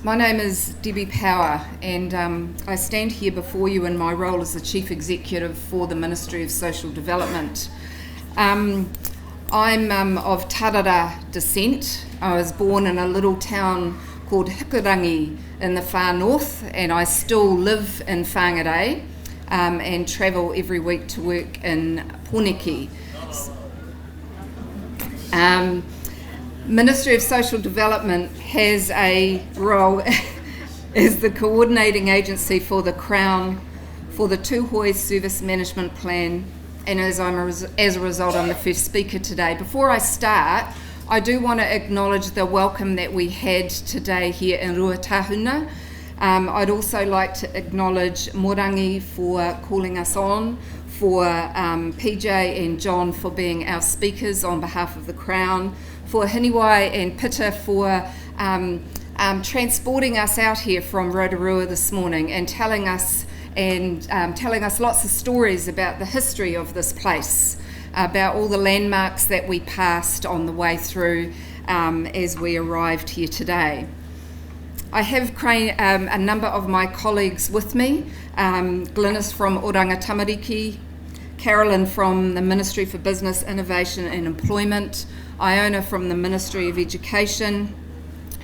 My name is Debbie Power, and I stand here before you in my role as the Chief Executive for the Ministry of Social Development. I'm of Tarara descent. I was born in a little town called Hikurangi in the far north, and I still live in Whangarei and travel every week to work in Poneke. Ministry of Social Development has a role as the coordinating agency for the Crown for the Tapuae Service Management Plan, and as a result I'm the first speaker today. Before I start, I do want to acknowledge the welcome that we had today here in Ruataahuna. I'd also like to acknowledge Morangi for calling us on, for PJ and John for being our speakers on behalf of the Crown, for Hiniwai and Pita for transporting us out here from Rotorua this morning and telling us lots of stories about the history of this place, about all the landmarks that we passed on the way through as we arrived here today. I have a number of my colleagues with me, Glynis from Oranga Tamariki, Carolyn from the Ministry for Business, Innovation and Employment, Iona from the Ministry of Education,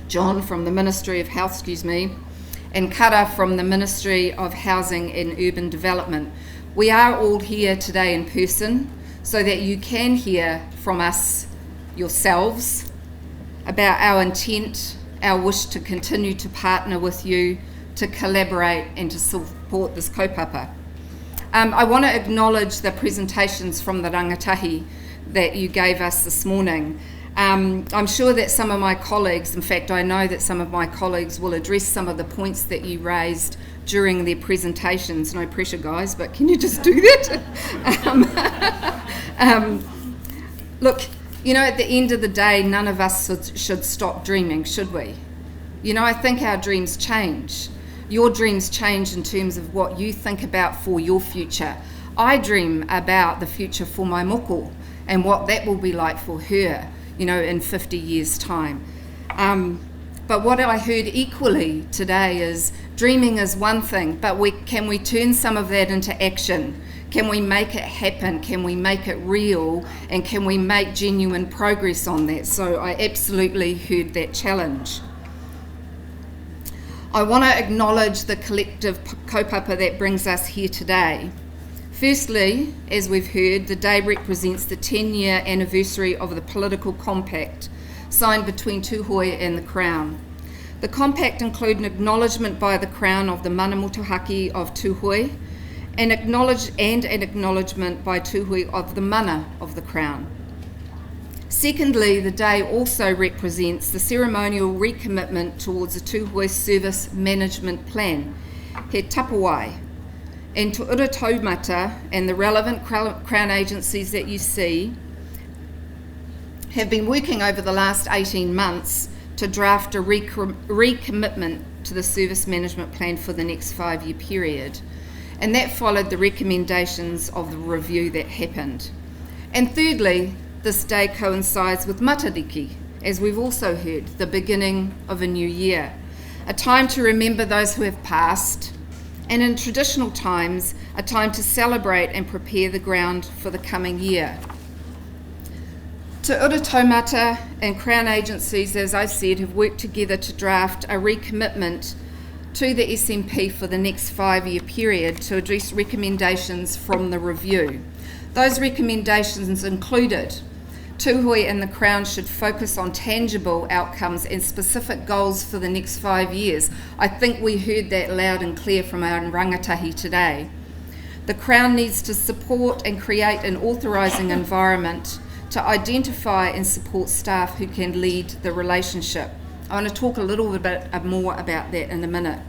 John from the Ministry of Health, and Kara from the Ministry of Housing and Urban Development. We are all here today in person so that you can hear from us yourselves about our intent, our wish to continue to partner with you, to collaborate and to support this kaupapa. I want to acknowledge the presentations from the rangatahi that you gave us this morning. I'm sure that some of my colleagues, in fact I know that some of my colleagues will address some of the points that you raised during their presentations. No pressure guys, but can you just do that? Look, at the end of the day, none of us should stop dreaming, should we? I think our dreams change. Your dreams change in terms of what you think about for your future. I dream about the future for my moko and what that will be like for her, in 50 years' time. But what I heard equally today is dreaming is one thing, but can we turn some of that into action? Can we make it happen? Can we make it real? And can we make genuine progress on that? So I absolutely heard that challenge. I want to acknowledge the collective kaupapa that brings us here today. Firstly, as we've heard, the day represents the 10-year anniversary of the political compact signed between Tapuae and the Crown. The compact included an acknowledgement by the Crown of the mana motuhake of Tapuae and an acknowledgement by Tapuae of the mana of the Crown. Secondly, the day also represents the ceremonial recommitment towards the Tapuae Service Management Plan, he Tapuae, and Te Ura Taumata and the relevant Crown agencies that you see have been working over the last 18 months to draft a recommitment to the Service Management Plan for the next 5-year period. And that followed the recommendations of the review that happened. And thirdly, this day coincides with Matariki, as we've also heard, the beginning of a new year, a time to remember those who have passed, and in traditional times, a time to celebrate and prepare the ground for the coming year. Te Ura Taumata and Crown agencies, as I said, have worked together to draft a recommitment to the SMP for the next 5-year period to address recommendations from the review. Those recommendations included Tapuae and the Crown should focus on tangible outcomes and specific goals for the next 5 years. I think we heard that loud and clear from our rangatahi today. The Crown needs to support and create an authorising environment to identify and support staff who can lead the relationship. I want to talk a little bit more about that in a minute.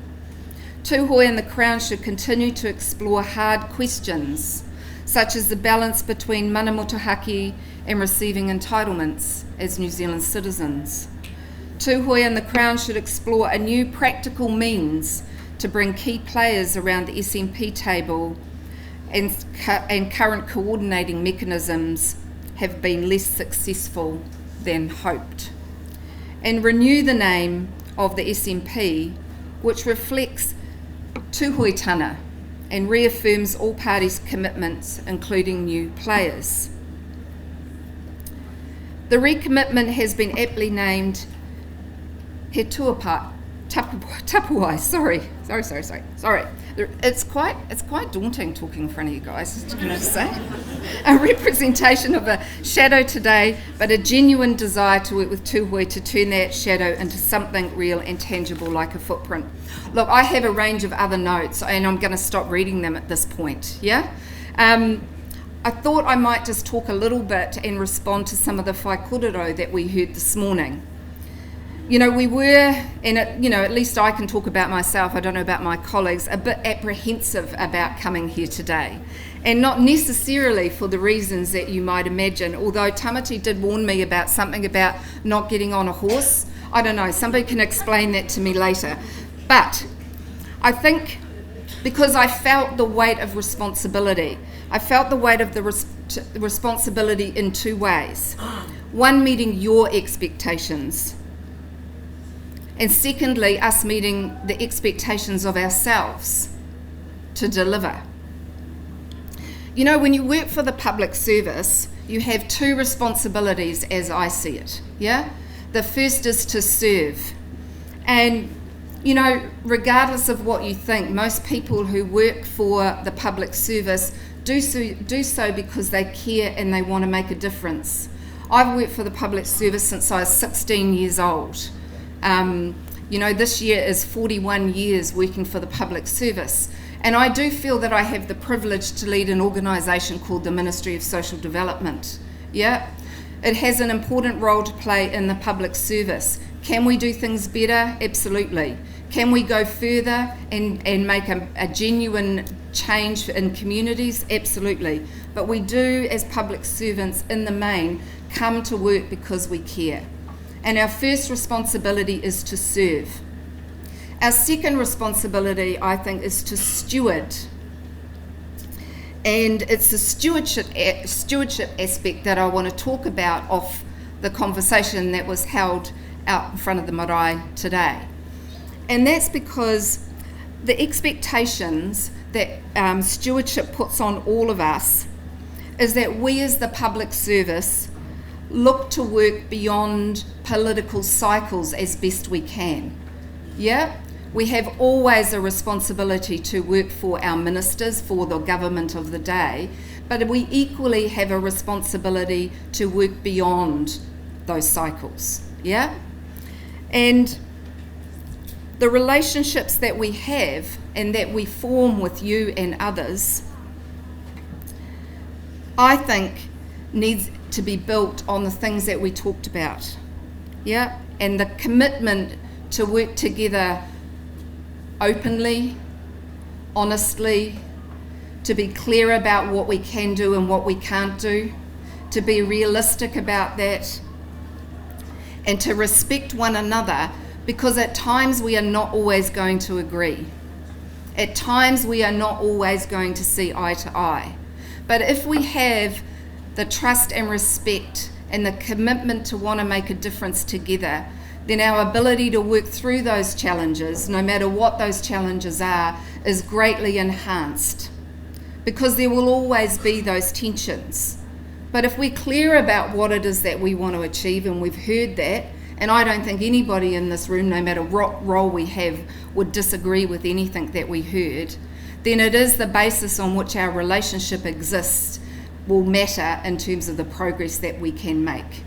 Tapuae and the Crown should continue to explore hard questions, such as the balance between mana motuhake and receiving entitlements as New Zealand citizens. Tapuae and the Crown should explore a new practical means to bring key players around the SMP table, and current coordinating mechanisms have been less successful than hoped. And renew the name of the SNP, which reflects tuhoetana and reaffirms all parties' commitments, including new players. The recommitment has been aptly named He Tapuae. Sorry. It's quite daunting talking in front of you guys, can I say? A representation of a shadow today, but a genuine desire to work with tuhoe to turn that shadow into something real and tangible like a footprint. Look, I have a range of other notes and I'm going to stop reading them at this point, yeah? I thought I might just talk a little bit and respond to some of the whai kōrero that we heard this morning. You know, we were, and at least I can talk about myself, I don't know about my colleagues, a bit apprehensive about coming here today. And not necessarily for the reasons that you might imagine, although Tamati did warn me about something about not getting on a horse. I don't know, somebody can explain that to me later. But I think because I felt the weight of responsibility, I felt the weight of the responsibility in two ways. One, meeting your expectations. And secondly, us meeting the expectations of ourselves to deliver. You know, when you work for the public service, you have two responsibilities as I see it, yeah? The first is to serve. And, you know, regardless of what you think, most people who work for the public service do so because they care and they want to make a difference. I've worked for the public service since I was 16 years old. This year is 41 years working for the public service. And I do feel that I have the privilege to lead an organisation called the Ministry of Social Development. Yeah, it has an important role to play in the public service. Can we do things better? Absolutely. Can we go further and make a genuine change in communities? Absolutely. But we do, as public servants in the main, come to work because we care. And our first responsibility is to serve. Our second responsibility, I think, is to steward. And it's the stewardship aspect that I want to talk about of the conversation that was held out in front of the marae today. And that's because the expectations that stewardship puts on all of us is that we as the public service look to work beyond political cycles as best we can. Yeah? We have always a responsibility to work for our ministers, for the government of the day, but we equally have a responsibility to work beyond those cycles. Yeah? And the relationships that we have and that we form with you and others, I think, needs to be built on the things that we talked about. Yeah? And the commitment to work together openly, honestly, to be clear about what we can do and what we can't do, to be realistic about that, and to respect one another, because at times we are not always going to agree. At times we are not always going to see eye to eye. But if we have the trust and respect and the commitment to want to make a difference together, then our ability to work through those challenges, no matter what those challenges are, is greatly enhanced. Because there will always be those tensions. But if we're clear about what it is that we want to achieve, and we've heard that, and I don't think anybody in this room, no matter what role we have, would disagree with anything that we heard, then it is the basis on which our relationship exists will matter in terms of the progress that we can make.